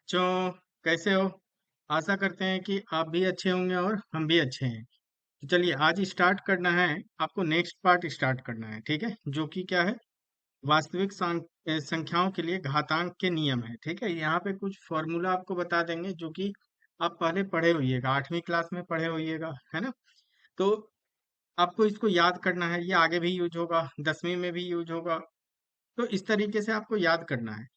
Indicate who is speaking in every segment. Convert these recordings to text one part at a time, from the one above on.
Speaker 1: बच्चों, कैसे हो? आशा करते हैं कि आप भी अच्छे होंगे और हम भी अच्छे हैं। तो चलिए आज स्टार्ट करना है। आपको नेक्स्ट पार्ट स्टार्ट करना है, ठीक है? जो कि क्या है, वास्तविक संख्याओं के लिए घातांक के नियम है। ठीक है, यहाँ पे कुछ फॉर्मूला आपको बता देंगे जो कि आप पहले पढ़े होइएगा, 8वीं क्लास में पढ़े होइएगा, है ना? तो आपको इसको याद करना है। ये आगे भी यूज होगा, 10वीं में भी यूज होगा। तो इस तरीके से आपको याद करना है।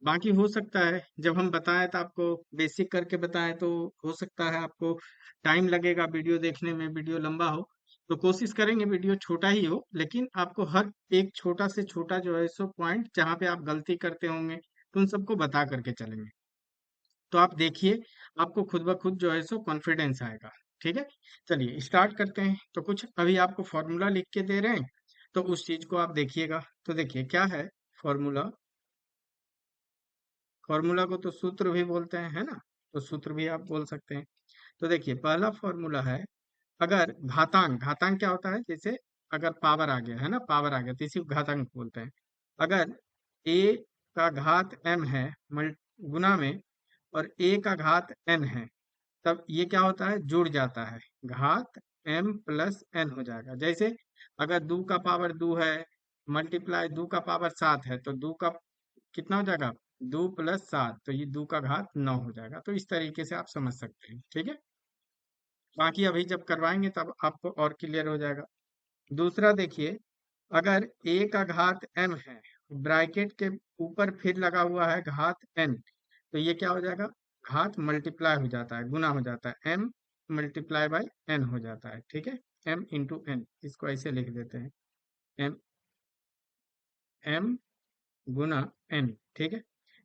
Speaker 1: बाकी हो सकता है जब हम बताएं तो आपको बेसिक करके बताएं, तो हो सकता है आपको टाइम लगेगा वीडियो देखने में, वीडियो लंबा हो। तो कोशिश करेंगे वीडियो छोटा ही हो, लेकिन आपको हर एक छोटा से छोटा जो है सो पॉइंट जहाँ पे आप गलती करते होंगे तो उन सबको बता करके चलेंगे। तो आप देखिए, आपको खुद ब खुद जो है सो कॉन्फिडेंस आएगा। ठीक है, चलिए स्टार्ट करते हैं। तो कुछ अभी आपको फॉर्मूला लिख के दे रहे हैं, तो उस चीज को आप देखिएगा। तो देखिए क्या है फॉर्मूला। फॉर्मूला को तो सूत्र भी बोलते हैं, है ना? तो सूत्र भी आप बोल सकते हैं। तो देखिए पहला फॉर्मूला है, अगर घातांक, घातांक क्या होता है? जैसे अगर पावर आ गया, है ना, पावर आ गया तो इसी को घातांक बोलते हैं। अगर a का घात m है मल गुना में, और a का घात n है, तब ये क्या होता है? जुड़ जाता है, घात m प्लस n हो जाएगा। जैसे अगर 2 का पावर 2 है, मल्टीप्लाई 2 का पावर 7 है, तो 2 का कितना हो जाएगा? 2 + 7, तो ये 2 का घात 9 हो जाएगा। तो इस तरीके से आप समझ सकते हैं, ठीक है? बाकी अभी जब करवाएंगे तब आपको और क्लियर हो जाएगा। दूसरा देखिए, अगर a का घात m है, ब्रैकेट के ऊपर फिर लगा हुआ है घात n, तो ये क्या हो जाएगा? घात मल्टीप्लाई हो जाता है, गुना हो जाता है, m मल्टीप्लाई बाय n हो जाता है। ठीक है, m × n, इसको ऐसे लिख देते हैं, m m गुना n। ठीक है,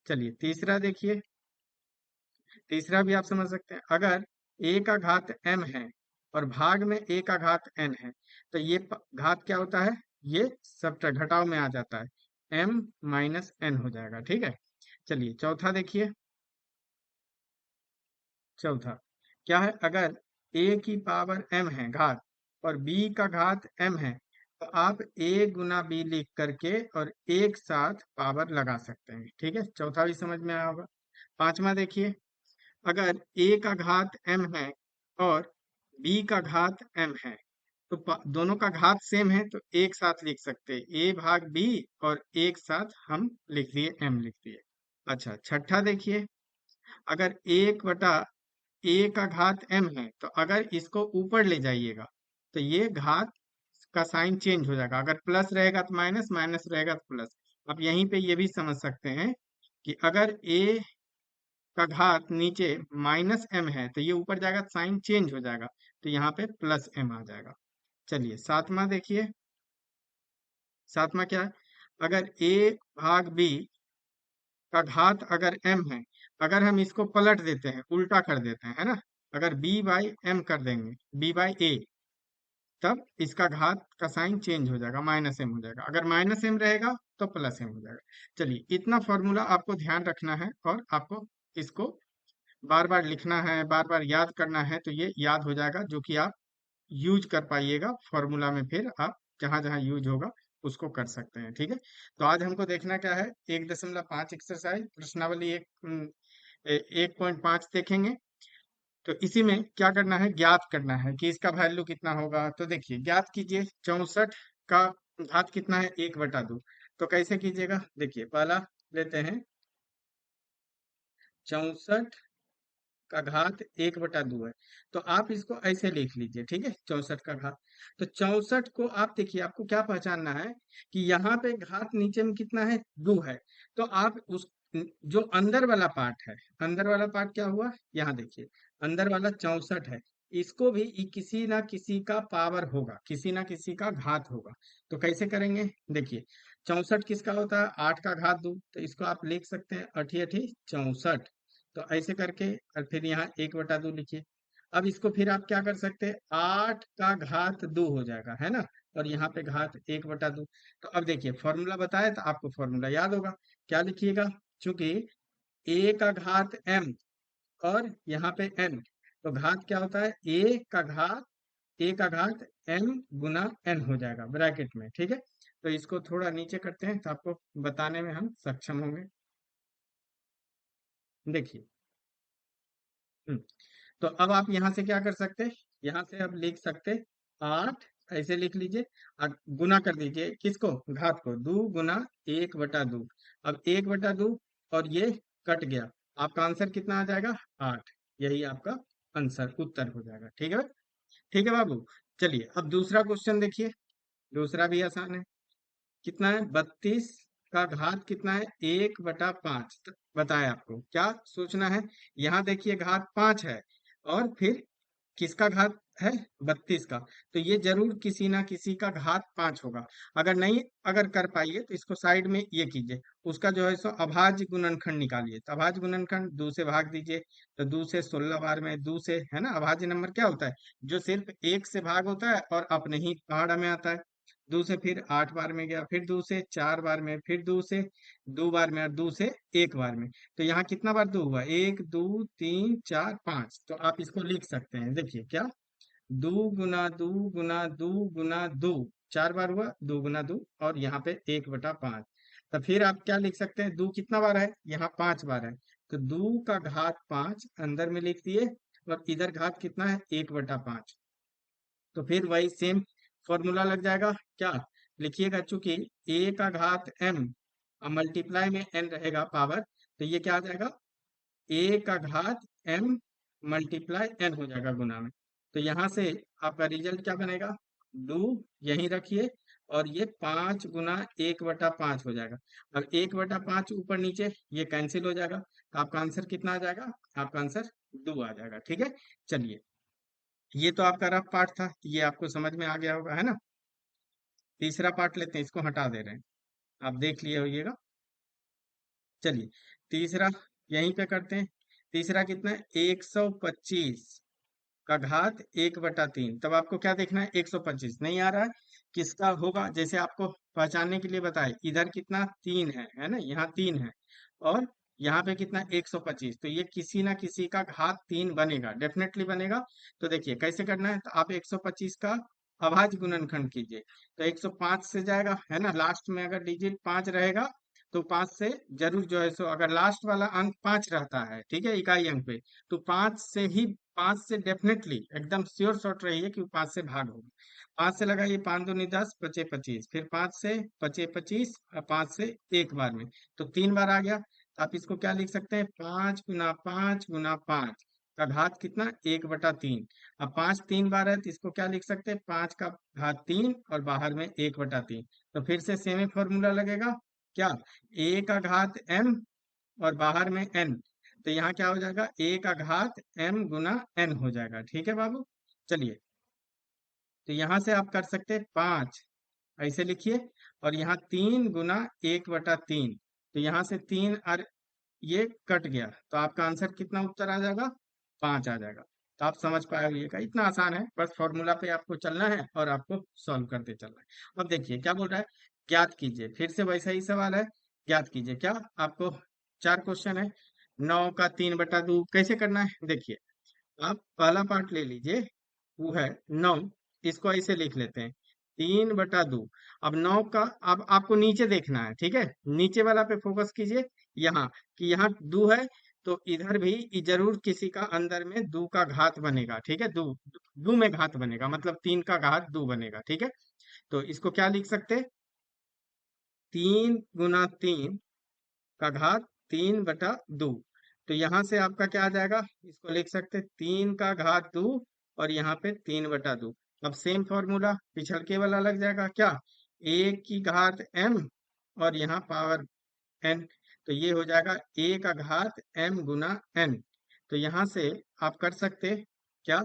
Speaker 1: चलिए तीसरा देखिए। तीसरा भी आप समझ सकते हैं, अगर a का घात m है और भाग में a का घात n है, तो ये घात क्या होता है? ये सब घटाव में आ जाता है, m - n हो जाएगा। ठीक है, चलिए चौथा देखिए। चौथा क्या है? अगर a की पावर m है घात, और b का घात m है, तो आप a गुना b लिख करके और एक साथ पावर लगा सकते हैं। ठीक है, चौथा भी समझ में आया होगा। पांचवा देखिए, अगर a का घात m है और b का घात m है, तो दोनों का घात सेम है, तो एक साथ लिख सकते हैं, a भाग b, और एक साथ हम लिख दिए, m लिख दिए। अच्छा, छठा देखिए, अगर 1/a का घात m है, तो अगर इसको ऊपर ले जाइएगा तो ये घात का साइन चेंज हो जाएगा। अगर प्लस रहेगा तो माइनस, माइनस रहेगा तो प्लस। अब यहीं पे ये भी समझ सकते हैं कि अगर a का घात नीचे -m है, तो ये ऊपर जाएगा तो साइन चेंज हो जाएगा, तो यहाँ पे +m आ जाएगा। चलिए सातवां देखिए। सातवां क्या है? अगर a भाग b का घात अगर m है, अगर हम इसको पलट देते हैं, उल्टा कर देते हैं, है ना, अगर b/m कर देंगे, b/a, तब इसका घात का साइन चेंज हो जाएगा, -m हो जाएगा। अगर -m रहेगा तो +m हो जाएगा। चलिए इतना फॉर्मूला आपको ध्यान रखना है, और आपको इसको बार बार लिखना है, बार बार याद करना है, तो ये याद हो जाएगा, जो कि आप यूज कर पाइएगा फॉर्मूला में। फिर आप जहां जहां यूज होगा उसको कर सकते हैं। ठीक है, तो आज हमको देखना क्या है? 1.5 एक्सरसाइज प्रश्नावली 1.5 देखेंगे। तो इसी में क्या करना है? ज्ञात करना है कि इसका वैल्यू कितना होगा। तो देखिए ज्ञात कीजिए, 64 का घात कितना है? 1/2। तो कैसे कीजिएगा? देखिए पहला लेते हैं, 64 का घात 1/2 है, तो आप इसको ऐसे लिख लीजिए। ठीक है, 64 का घात। तो 64 को आप देखिए, आपको क्या पहचानना है कि यहाँ पे घात नीचे में कितना है? 2 है। तो आप उस जो अंदर वाला पार्ट है, अंदर वाला पार्ट क्या हुआ? यहाँ देखिए, अंदर वाला 64 है, इसको भी किसी ना किसी का पावर होगा, किसी ना किसी का घात होगा। तो कैसे करेंगे? देखिए 64 किसका होता है? 8 का घात 2, तो इसको आप लिख सकते हैं 8 8 64। तो ऐसे करके, और फिर यहाँ 1/2 लिखिए। अब इसको फिर आप क्या कर सकते हैं? 8 का घात 2 हो जाएगा, है ना, और यहाँ पे घात 1/2। तो अब देखिए फॉर्मूला बताया तो आपको फॉर्मूला याद होगा। क्या लिखिएगा? चूंकि a का घात m और यहाँ पे n, तो घात क्या होता है? a का घात m गुना n हो जाएगा ब्रैकेट में। ठीक है, तो इसको थोड़ा नीचे करते हैं तो आपको बताने में हम सक्षम होंगे। देखिए हम्म, तो अब आप यहाँ से क्या कर सकते, यहाँ से अब लिख सकते 8, ऐसे लिख लीजिए और गुना कर दीजिए किसको, घात को, 2 गुना 1/2। अब 1/2 और ये कट गया, आपका आंसर कितना आ जाएगा, 8। यही आपका आंसर उत्तर हो जाएगा। ठीक है, ठीक है बाबू। चलिए अब दूसरा क्वेश्चन देखिए, दूसरा भी आसान है। कितना है, 32 का घात कितना है, 1/5। बताया आपको क्या सोचना है, यहाँ देखिए घात 5 है और फिर किसका घात है, 32 का। तो ये जरूर किसी ना किसी का घात 5 होगा। अगर नहीं अगर कर पाइए तो इसको साइड में ये कीजिए, उसका जो है सो अभाज्य गुणनखंड निकालिए। तो अभाज्य गुणनखंड 2 से भाग दीजिए, तो 2 से 16 बार में 2 से, है ना, अभाज्य नंबर क्या होता है, जो सिर्फ 1 से भाग होता है और अपने ही पहाड़ा में आता है। 2 से फिर 8 बार में गया, फिर 2 से 4 बार में, फिर 2 से 2 बार में और 2 से 1 बार में। तो यहाँ कितना बार 2 हुआ, 1 2 3 4 5। तो आप इसको लिख सकते हैं, देखिए क्या, 2 गुना 2 गुना 2 गुना 2, 4 बार हुआ, 2 गुना 2 और यहाँ पे 1/5। तो फिर आप क्या लिख सकते हैं, 2 कितना बार है, यहाँ 5 बार है। तो 2 का घात 5 अंदर में लिख दिए और इधर घात कितना है, 1/5। तो फिर वही सेम फॉर्मूला लग जाएगा क्या, लिखिएगा, चूंकि a का घात m और मल्टीप्लाई में n रहेगा पावर, तो ये क्या आ जाएगा, a का घात m मल्टीप्लाई n हो जाएगा गुना में। तो यहाँ से आपका रिजल्ट क्या बनेगा, 2 यहीं रखिए और ये 5 गुना 1/5 हो जाएगा। अब 1/5 ऊपर नीचे ये कैंसिल हो जाएगा, तो आपका आंसर कितना आ जाएगा, आपका आंसर 2 आ जाएगा। ठीक है, चलिए ये तो आपका रफ पार्ट था, ये आपको समझ में आ गया होगा, है ना। तीसरा पार्ट लेते हैं, इसको हटा दे रहे हैं, आप देख लिए होइएगा। चलिए तीसरा यहीं पे करते हैं। तीसरा कितना है, 125 का घात 1/3। तब आपको क्या देखना है, 125 नहीं आ रहा है, किसका होगा, जैसे आपको पहचानने के लिए बताए, इधर कितना 3 है ना, यहाँ 3 है और यहाँ पे कितना 125। तो ये किसी ना किसी का घात 3 बनेगा, डेफिनेटली बनेगा। तो देखिए कैसे करना है, तो आप 125 का अभाज्य गुणनखंड कीजिए। तो 105 से जाएगा, है ना, लास्ट में अगर डिजिट 5 रहेगा तो 5 से जरूर जो है सो, अगर लास्ट वाला अंक 5 रहता है, ठीक है, इकाई अंक पे, तो 5 से ही, 5 से डेफिनेटली एकदम श्योर शॉट रहिए कि 5 से भाग होगा। 5 से लगाइए, 5 दूनी 10, पचे 25, फिर 5 से पचे 25 और 5 से एक बार में, तो 3 बार आ गया। तो आप इसको क्या लिख सकते हैं, 5 गुना 5 गुना 5 का घात कितना, 1/3। अब 5 3 बार है तो इसको क्या लिख सकते हैं, 5 का घात 3 और बाहर में 1/3। तो फिर से सेम ही फॉर्मूला लगेगा क्या, a का घात m और बाहर में n। तो यहाँ क्या हो जाएगा, a का घात m गुना n हो जाएगा। ठीक है बाबू, चलिए तो यहाँ से आप कर सकते हैं 5, ऐसे लिखिए, और यहाँ 3 गुना 1/3। तो यहाँ से 3 और ये कट गया, तो आपका आंसर कितना उत्तर आ जाएगा, 5 आ जाएगा। तो आप समझ पाए होइएगा, इतना आसान है, बस फॉर्मूला पे आपको चलना है और आपको सॉल्व करते चलना है। अब देखिए क्या बोल रहा है, ज्ञात कीजिए, फिर से वैसा ही सवाल है, ज्ञात कीजिए। क्या आपको 4 क्वेश्चन है, 9 का 3/2 कैसे करना है, देखिए आप पहला पार्ट ले लीजिए, वो है 9, इसको ऐसे लिख लेते हैं 3/2। अब 9 का, अब आपको नीचे देखना है, ठीक है, नीचे वाला पे फोकस कीजिए, यहाँ कि यहाँ 2 है, तो इधर भी जरूर किसी का अंदर में 2 का घात बनेगा। ठीक है, 2 2 में घात बनेगा, मतलब 3 का घात 2 बनेगा। ठीक है, तो इसको क्या लिख सकते हैं, 3 गुना 3 का घात 3/2। तो यहाँ से आपका क्या आ जाएगा, इसको लिख सकते हैं 3 का घात 2 और यहाँ पे 3/2। अब सेम फॉर्मूला पिछड़ के वाला लग जाएगा क्या, a की घात m और यहाँ पावर n। तो ये हो जाएगा a का घात m गुना n। तो यहाँ से आप कर सकते हैं क्या,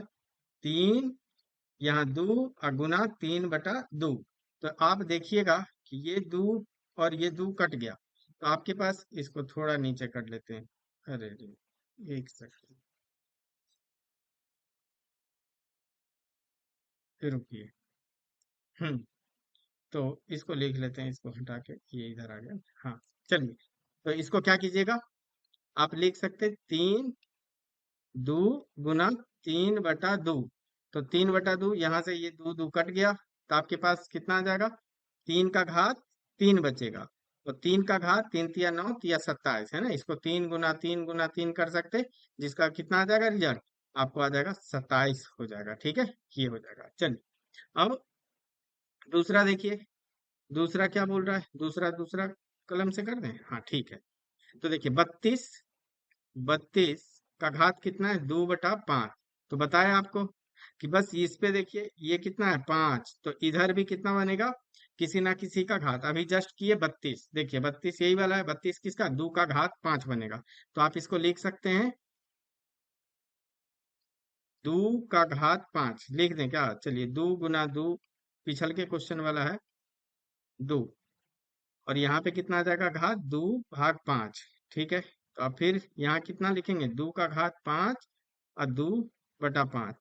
Speaker 1: 3, यहाँ 2 और गुना 3/2। तो आप देखिएगा कि ये 2 और ये 2 कट गया, तो आपके पास, इसको थोड़ा नीचे कर लेते हैं, अरे रे, एक सेकंड फिर रुकिए। हम्म, तो इसको लिख लेते हैं, इसको हटा के ये इधर आ गया। हाँ, चलिए तो इसको क्या कीजिएगा, आप लिख सकते 3 2 गुना 3/2। तो 3/2, यहाँ से ये 2 2 कट गया, तो आपके पास कितना आ जाएगा, 3 का घात 3 बचेगा। तो 3 का घात 3 तिया 9 तिया 27 है ना, इसको 3 गुना 3 कर सकते, जिसका कितना आ जाएगा रिजल्ट, आपको आ जाएगा 27 हो जाएगा। ठीक है, ये हो जाएगा। चलिए अब दूसरा देखिए, दूसरा क्या बोल रहा है, दूसरा दूसरा कलम से कर दें, हाँ ठीक है। तो देखिए 32, 32 का घात कितना है, 2/5। तो बताया आपको कि बस इस पे देखिए ये कितना है 5, तो इधर भी कितना बनेगा, किसी ना किसी का घात, अभी जस्ट किए 32, देखिए 32 यही वाला है, 32 किसका, 2 का घात 5 बनेगा। तो आप इसको लिख सकते हैं 2 का घात 5 लिख दें क्या, चलिए 2 गुना 2, पिछल के क्वेश्चन वाला है 2, और यहाँ पे कितना आ जाएगा घात 2/5। ठीक है, तो अब फिर यहाँ कितना लिखेंगे, 2 का घात 5 और 2/5।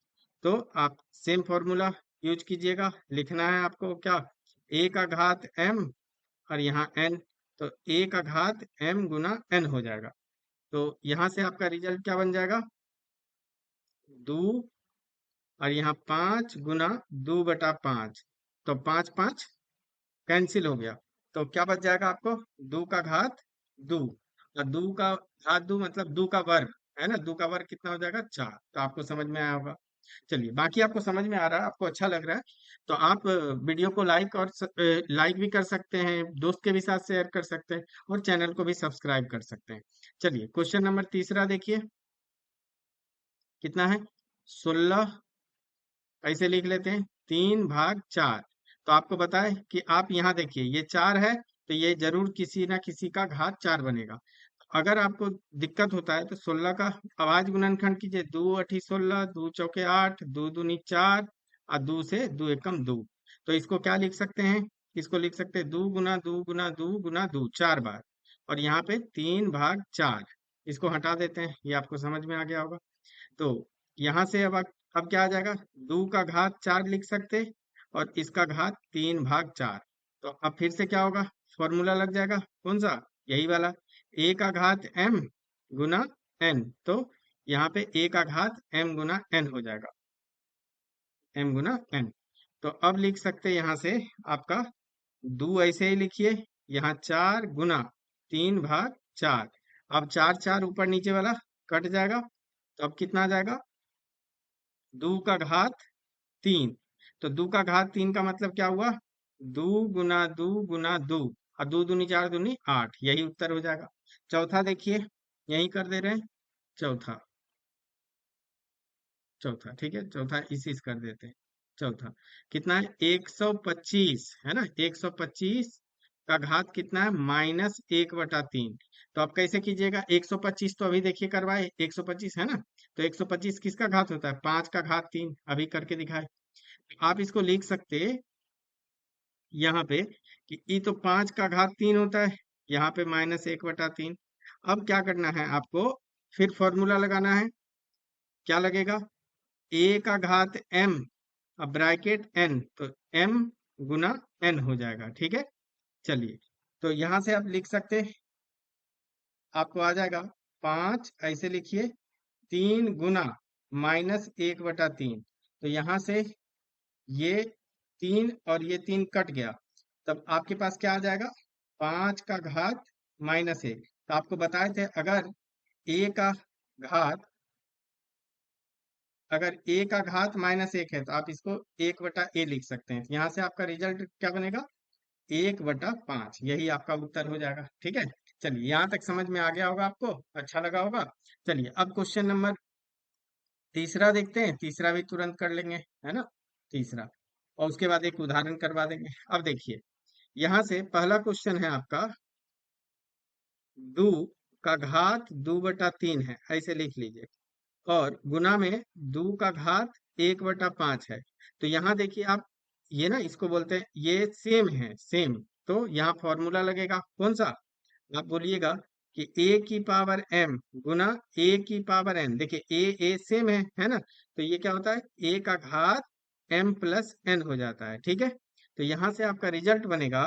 Speaker 1: तो आप सेम फॉर्मूला यूज कीजिएगा, लिखना है आपको क्या, a का घात m और यहाँ n, तो a का घात m गुना n हो जाएगा। तो यहाँ से आपका रिजल्ट क्या बन जाएगा, 2 और यहाँ 5 गुना 2/5, तो 5 5 कैंसिल हो गया, तो क्या बच जाएगा आपको, 2 का घात 2, और 2 का घात 2 मतलब 2 का वर्ग, है ना, 2 का वर्ग कितना हो जाएगा 4। तो आपको समझ में आया होगा। चलिए बाकी आपको समझ में आ रहा है, आपको अच्छा लग रहा है, तो आप वीडियो को लाइक और लाइक भी कर सकते हैं, दोस्त के भी साथ शेयर कर सकते हैं, और चैनल को भी सब्सक्राइब कर सकते हैं। चलिए क्वेश्चन नंबर तीसरा देखिए, कितना है 16, ऐसे लिख लेते हैं 3/4। तो आपको बताए कि आप यहाँ देखिए ये 4 है, तो ये जरूर किसी ना किसी का घात 4 बनेगा। अगर आपको दिक्कत होता है तो 16 का आवाज गुणनखंड कीजिए, 2 8 16, 2 चौके 8, 2 दूनी 4, और 2 से 2 एकम 2। तो इसको क्या लिख सकते हैं, इसको लिख सकते हैं 2 गुना 2 गुना 2 गुना 2 4 बार, और यहाँ पे 3/4। इसको हटा देते हैं, ये आपको समझ में आ गया होगा। तो यहाँ से अब क्या आ जाएगा, 2 का घात 4 लिख सकते, और इसका घात 3/4। तो अब फिर से क्या होगा, फॉर्मूला लग जाएगा कौन सा, यही वाला, a का घात m गुना n। तो यहाँ पे a का घात m गुना n हो जाएगा, m गुना n। तो अब लिख सकते यहाँ से आपका 2 ऐसे ही लिखिए, यहाँ 4 गुना 3/4। अब 4 4 ऊपर नीचे वाला कट जाएगा, तो अब कितना आ जाएगा, 2 का घात 3। तो 2 का घात 3 का मतलब क्या हुआ, 2 गुना 2 गुना 2, और 2 दूनी 4 दूनी 8, यही उत्तर हो जाएगा। चौथा देखिए, यही कर दे रहे हैं, चौथा, चौथा ठीक है, चौथा इसी से कर देते हैं। चौथा कितना है, 125 है ना, 125 का घात कितना है, -1/3। तो आप कैसे कीजिएगा, 125 तो अभी देखिए करवाए, 125 है ना, तो 125 किसका घात होता है, 5 का घात 3, अभी करके दिखाए। आप इसको लिख सकते यहाँ पे कि ई तो 5 का घात 3 होता है, यहाँ पे -1/3। अब क्या करना है आपको, फिर फॉर्मूला लगाना है, क्या लगेगा, a का घात m, अब ब्रैकेट n, तो m गुना n हो जाएगा। ठीक है, चलिए तो यहाँ से आप लिख सकते, आपको आ जाएगा 5, ऐसे लिखिए 3 गुना -1/3। तो यहाँ से ये 3 और ये 3 कट गया, तब आपके पास क्या आ जाएगा, 5 का घात -1। तो आपको बताए थे a का घात अगर a का घात -1 है, तो आप इसको 1/a लिख सकते हैं, यहाँ से आपका रिजल्ट क्या बनेगा, 1/5, यही आपका उत्तर हो जाएगा। ठीक है, चलिए यहाँ तक समझ में आ गया होगा, आपको अच्छा लगा होगा। चलिए अब क्वेश्चन नंबर तीसरा देखते हैं, तीसरा भी तुरंत कर लेंगे, है ना, तीसरा, और उसके बाद एक उदाहरण करवा देंगे। अब देखिए यहाँ से पहला क्वेश्चन है आपका, 2 का घात 2/3 है, ऐसे लिख लीजिए, और गुना में 2 का घात 1/5 है। तो यहाँ देखिए आप, ये ना इसको बोलते हैं, ये सेम है, सेम, तो यहाँ फॉर्मूला लगेगा कौन सा, आप बोलिएगा कि a की पावर m गुना a की पावर n। देखिए a सेम है ना, तो ये क्या होता है, a का घात m प्लस n हो जाता है। ठीक है, तो यहाँ से आपका रिजल्ट बनेगा,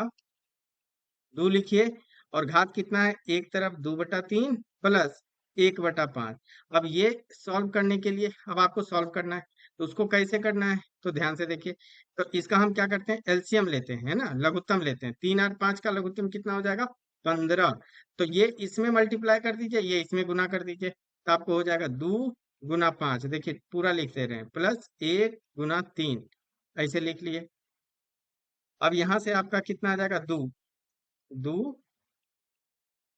Speaker 1: 2 लिखिए, और घात कितना है, एक तरफ 2/3 प्लस 1/5। अब ये सॉल्व करने के लिए अब आपको सॉल्व करना है, तो उसको कैसे करना है, तो ध्यान से देखिए। तो इसका हम क्या करते हैं, एलसीएम लेते हैं, है ना, लघुत्तम लेते हैं, 3 और 5 का लघुत्तम कितना हो जाएगा, 15। तो ये इसमें मल्टीप्लाई कर दीजिए, ये इसमें गुना कर दीजिए, तो आपको हो जाएगा 2 गुना 5। देखिए पूरा लिख दे रहे हैं, प्लस 1 गुना 3, ऐसे लिख लिए। अब यहाँ से आपका कितना आ जाएगा, 2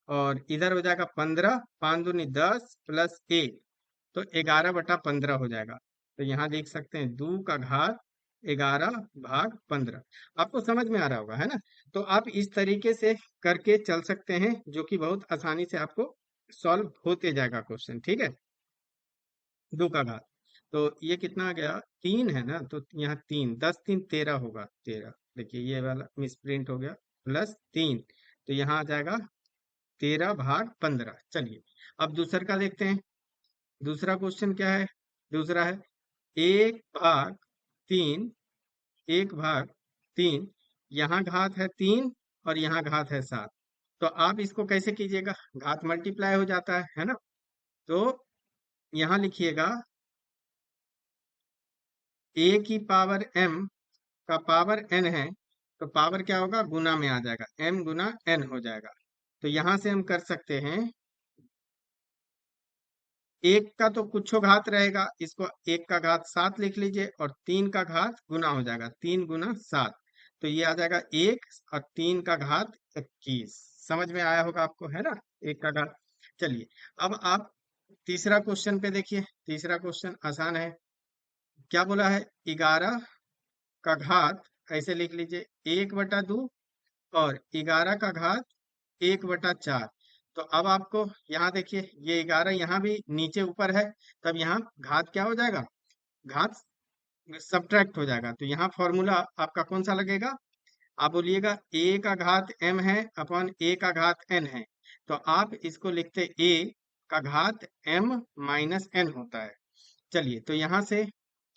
Speaker 1: और इधर हो जाएगा 15, 5 दूनी 10 प्लस 1, तो 11/15 हो जाएगा। तो यहाँ देख सकते हैं 2 का घात 11/15। आपको समझ में आ रहा होगा, है ना। तो आप इस तरीके से करके चल सकते हैं, जो कि बहुत आसानी से आपको सॉल्व होते जाएगा क्वेश्चन, ठीक है। 2 का घात, तो ये कितना आ गया, 3 है ना, तो यहाँ 3, 10 3 13 होगा, 13। देखिए ये वाला मिसप्रिंट हो गया, +3, तो यहाँ आ जाएगा 13/15। चलिए अब दूसर का देखते हैं। दूसरा क्वेश्चन क्या है, दूसरा है 1/3, 1/3, यहाँ घात है 3 और यहाँ घात है 7। तो आप इसको कैसे कीजिएगा, घात मल्टीप्लाई हो जाता है ना। तो यहाँ लिखिएगा a⁻m का पावर n है, तो पावर क्या होगा, गुना में आ जाएगा, m×n हो जाएगा। तो यहाँ से हम कर सकते हैं, एक का तो कुछो घात रहेगा, इसको 1 का घात 7 लिख लीजिए, और 3 का घात गुना हो जाएगा, 3 गुना 7, तो ये आ जाएगा 1, और 3 का घात 21। समझ में आया होगा आपको, है ना, 1 का घात। चलिए अब आप तीसरा क्वेश्चन पे देखिए। तीसरा क्वेश्चन आसान है। क्या बोला है, 11 का घात, ऐसे लिख लीजिए 1/2, और 11 का घात 1/4। तो अब आपको यहाँ देखिए, ये 11 यहाँ भी नीचे ऊपर है, तब यहाँ घात क्या हो जाएगा, घात सब्ट्रैक्ट हो जाएगा। तो यहाँ फॉर्मूला आपका कौन सा लगेगा, आप बोलिएगा a का घात m है अपॉन a का घात n है। तो आप इसको लिखते a का घात m−n होता है। चलिए तो यहाँ से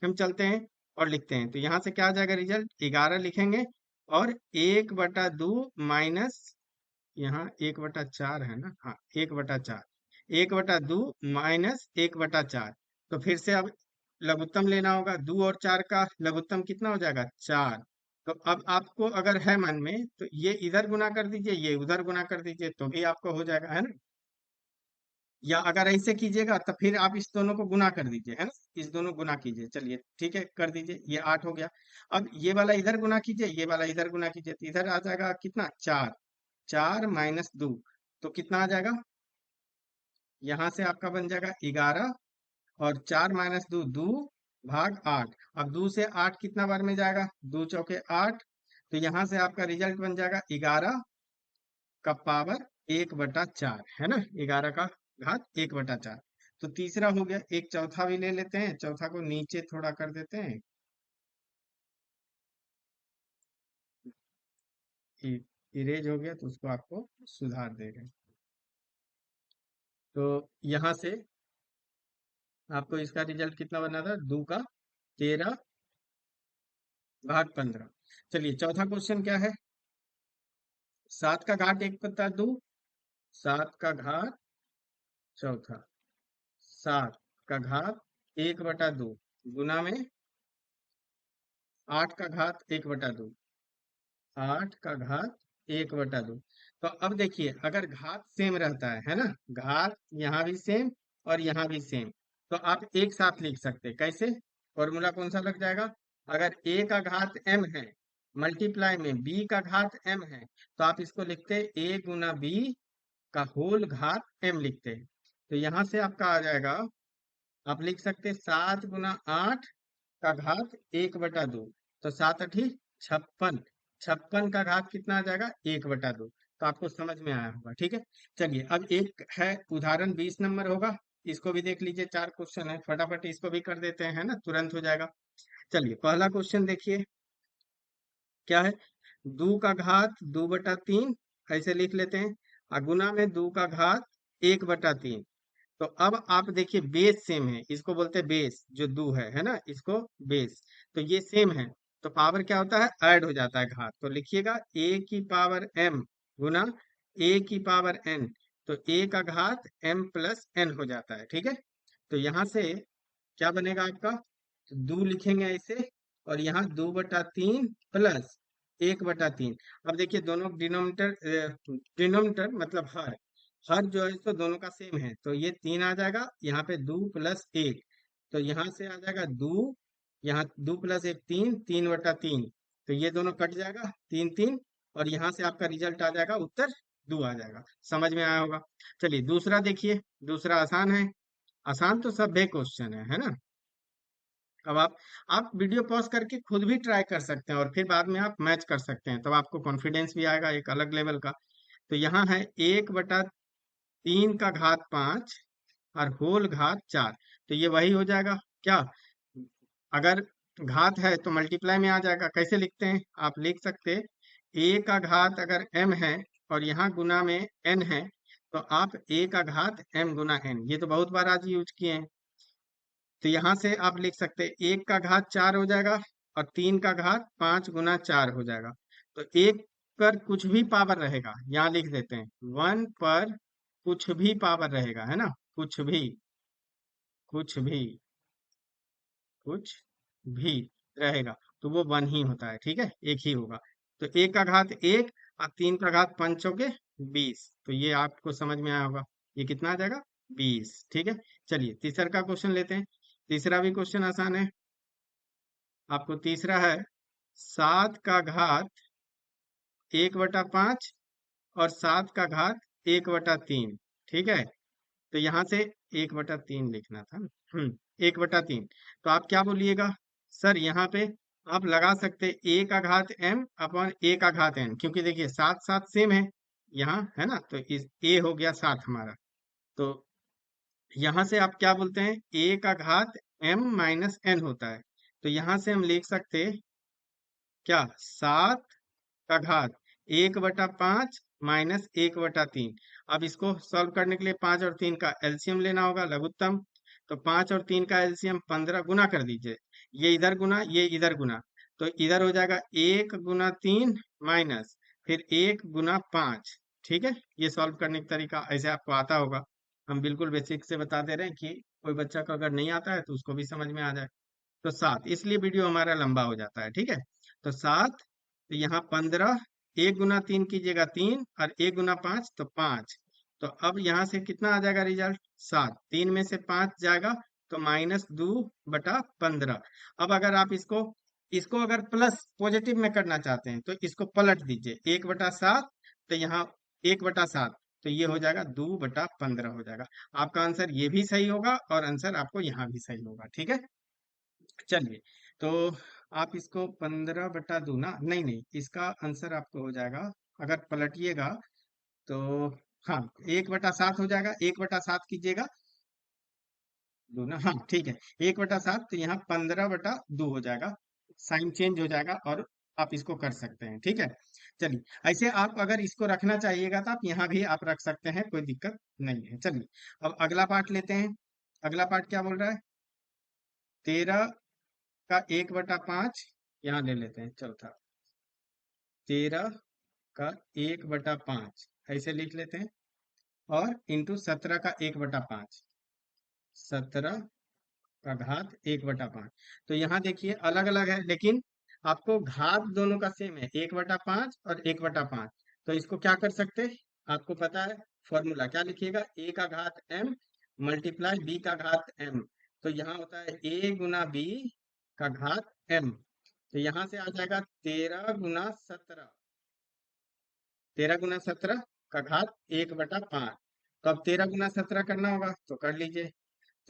Speaker 1: हम चलते हैं और लिखते हैं, तो यहाँ से क्या आ जाएगा रिजल्ट, 11 लिखेंगे, और 1/2 माइनस, यहाँ 1/4 है ना, हाँ 1/4, 1/2 माइनस 1/4। तो फिर से अब लघुत्तम लेना होगा, 2 और 4 का लघुत्तम कितना हो जाएगा, 4। तो अब आपको अगर है मन में, तो ये इधर गुना कर दीजिए, ये उधर गुना कर दीजिए, तो भी आपको हो जाएगा, है ना। या अगर ऐसे कीजिएगा तो फिर आप इस दोनों को गुना कर दीजिए, है ना, इस दोनों गुना कीजिए। चलिए ठीक है, कर दीजिए, ये 8 हो गया। अब ये वाला इधर गुना कीजिए, ये वाला इधर गुना कीजिए, तो इधर आ जाएगा कितना, 4, 4 - 2, तो कितना आ जाएगा, यहाँ से आपका बन जाएगा 11, और 4 - 2, 2/8। अब 2 से 8 कितना बार में जाएगा, 2 × 4 = 8, तो यहाँ से आपका रिजल्ट बन जाएगा 11 का पावर 1/4, है ना, 11 का घात 1/4। तो तीसरा हो गया। एक चौथा भी ले लेते हैं, चौथा को नीचे थोड़ा कर देते हैं, इरेज हो गया, तो उसको आपको सुधार दे रहे हैं। तो यहाँ से आपको इसका रिजल्ट कितना बना था, 2 का 13/15। चलिए चौथा क्वेश्चन क्या है, 7 का घात 1/2, 7 का घात चौथा, 7 का घात 1/2 गुना में 8 का घात 1/2, 8 का घात 1/2। तो अब देखिए, अगर घात सेम रहता है ना, घात यहाँ भी सेम और यहाँ भी सेम, तो आप एक साथ लिख सकते हैं। कैसे, फॉर्मूला कौन सा लग जाएगा, अगर a का घात m है, मल्टीप्लाई में b का घात m है, तो आप इसको लिखते a×b का होल घात m लिखते हैं। तो यहाँ से आपका आ जाएगा, आप लिख सकते 7 × 8 का घात 1/2, तो 7×8 = 56, 56 का घात कितना आ जाएगा, 1/2। तो आपको समझ में आया होगा, ठीक है। चलिए अब एक है उदाहरण, 20 नंबर होगा, इसको भी देख लीजिए। 4 क्वेश्चन है, फटाफट इसको भी कर देते हैं, है ना, तुरंत हो जाएगा। चलिए पहला क्वेश्चन देखिए, क्या है, 2 का घात 2/3, ऐसे लिख लेते हैं, और गुना में 2 का घात 1/3। तो अब आप देखिए बेस सेम है, इसको बोलते हैं बेस, जो 2 है ना, इसको बेस। तो ये सेम है, तो पावर क्या होता है, ऐड हो जाता है घात। तो लिखिएगा a⁻m गुना a⁻n, तो a का घात m+n हो जाता है, ठीक है। तो यहाँ से क्या बनेगा आपका, तो 2 लिखेंगे ऐसे, और यहाँ 2/3 प्लस 1/3। अब देखिए दोनों डिनोमिनेटर मतलब हर, हर जो है तो दोनों का सेम है, तो ये 3 आ जाएगा, यहाँ पे 2 + 1, तो यहाँ से आ जाएगा 2, यहाँ 2 + 1 3, 3/3, तो ये दोनों कट जाएगा 3 3, और यहाँ से आपका रिजल्ट आ जाएगा, उत्तर 2 आ जाएगा। समझ में आया होगा। चलिए दूसरा देखिए, दूसरा आसान है, आसान तो सब क्वेश्चन है ना। अब आप वीडियो पॉज करके खुद भी ट्राई कर सकते हैं और फिर बाद में आप मैच कर सकते हैं, तब आपको कॉन्फिडेंस भी आएगा एक अलग लेवल का। तो यहाँ है 1/3 का घात 5 और होल घात 4, तो ये वही हो जाएगा क्या, अगर घात है तो मल्टीप्लाई में आ जाएगा। कैसे लिखते हैं, आप लिख सकते a का घात अगर m है और यहाँ गुना में n है, तो आप a का घात m गुना n, ये तो बहुत बार आज यूज किए हैं। तो यहाँ से आप लिख सकते हैं 1 का घात 4 हो जाएगा और 3 का घात 5 × 4 हो जाएगा। तो एक पर कुछ भी पावर रहेगा, यहाँ लिख देते हैं 1 पर कुछ भी पावर रहेगा, है ना, कुछ भी, कुछ भी, कुछ भी रहेगा, तो वो 1 ही होता है, ठीक है, एक ही होगा। तो 1 का घात 1 और 3 का घात 5 × 20, तो ये आपको समझ में आया होगा, ये कितना आ जाएगा 20, ठीक है। चलिए तीसरा का क्वेश्चन लेते हैं, तीसरा भी क्वेश्चन आसान है। आपको तीसरा है 7 का घात 1/5 और 7 का घात 1/3, ठीक है। तो यहाँ से 1/3 लिखना था, 1/3, तो आप क्या बोलिएगा, सर यहाँ पे आप लगा सकते a का घात m/a का घात n, क्योंकि देखिए 7 7 सेम है यहाँ, है ना, तो इस a हो गया 7 हमारा। तो यहाँ से आप क्या बोलते हैं, a का घात m - n होता है, तो यहाँ से हम लिख सकते हैं क्या, 7 का घात 1/5 - 1/3। अब इसको सॉल्व करने के लिए 5 और 3 का एलसीएम लेना होगा, लघुत्तम। तो 5 और 3 का एलसीएम 15, गुना कर दीजिए, ये इधर गुना ये इधर गुना, तो इधर हो जाएगा 1 × 3 माइनस फिर 1 × 5, ठीक है। ये सॉल्व करने का तरीका ऐसे आपको आता होगा, हम बिल्कुल बेसिक से बता दे रहे हैं कि कोई बच्चा को अगर नहीं आता है तो उसको भी समझ में आ जाए। तो 7, इसलिए वीडियो हमारा लंबा हो जाता है, ठीक है। तो 7, तो यहाँ 15, 1 × 3 कीजिएगा 3 और 1 × 5 तो 5, तो अब यहाँ से कितना आ जाएगा रिजल्ट 7, 3 में से 5 जाएगा तो -2/15। अब अगर आप इसको इसको अगर प्लस पॉजिटिव में करना चाहते हैं तो इसको पलट दीजिए, 1/7, तो यहाँ 1/7, तो ये हो जाएगा 2/15 हो जाएगा। आपका आंसर ये भी सही होगा और आंसर आपको यहाँ भी सही होगा, ठीक है। चलिए, तो आप इसको 15/2 ना, नहीं नहीं, इसका आंसर आपको हो जाएगा, अगर पलटिएगा तो, हाँ, 1/7 हो जाएगा, 1/7 कीजिएगा, 2 ना, हाँ ठीक है, 1/7, तो यहाँ 15/2 हो जाएगा, साइन चेंज हो जाएगा और आप इसको कर सकते हैं, ठीक है। चलिए, ऐसे आप अगर इसको रखना चाहिएगा तो आप यहाँ भी आप रख सकते हैं, कोई दिक्कत नहीं है। चलिए अब अगला पार्ट लेते हैं, अगला पार्ट क्या बोल रहा है, 13 का 1/5, यहाँ ले लेते हैं चौथा, 13 का 1/5 ऐसे लिख लेते हैं, और इंटू 17 का 1/5, 17 का घात 1/5। तो यहाँ देखिए अलग अलग है, लेकिन आपको घात दोनों का सेम है, 1/5 और 1/5, तो इसको क्या कर सकते हैं, आपको पता है फॉर्मूला, क्या लिखिएगा, a का घात m मल्टीप्लाई b का घात m, तो यहाँ होता है a × b का घात m, तो यहाँ से आ जाएगा 13 × 17, 13 × 17 का घात 1/5। तो अब 13 × 17 करना होगा तो कर लीजिए।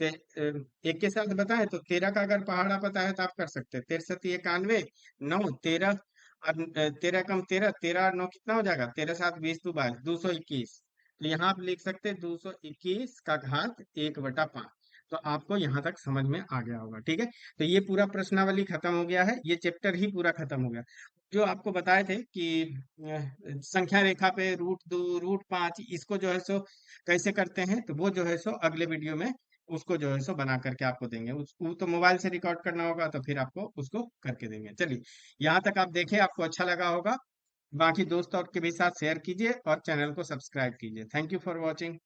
Speaker 1: एक के साथ बताएं तो 13 का अगर पहाड़ा पता है तो आप कर सकते हैं, 13 × 91, 9, 13 और 13 कम 13, 13 और 9 कितना हो जाएगा, 13 7 20 22, 221, तो यहाँ आप लिख सकते हैं 221 का घात 1/5। तो आपको यहाँ तक समझ में आ गया होगा, ठीक है। तो ये पूरा प्रश्नावली खत्म हो गया है, ये चैप्टर ही पूरा खत्म हो गया। जो आपको बताए थे कि संख्या रेखा पे √2 √5 इसको जो है सो कैसे करते हैं, तो वो जो है सो अगले वीडियो में उसको जो है सो बना करके आपको देंगे, वो तो मोबाइल से रिकॉर्ड करना होगा, तो फिर आपको उसको करके देंगे। चलिए, यहाँ तक आप देखें, आपको अच्छा लगा होगा, बाकी दोस्त और के भी साथ शेयर कीजिए और चैनल को सब्सक्राइब कीजिए। Thank you for watching.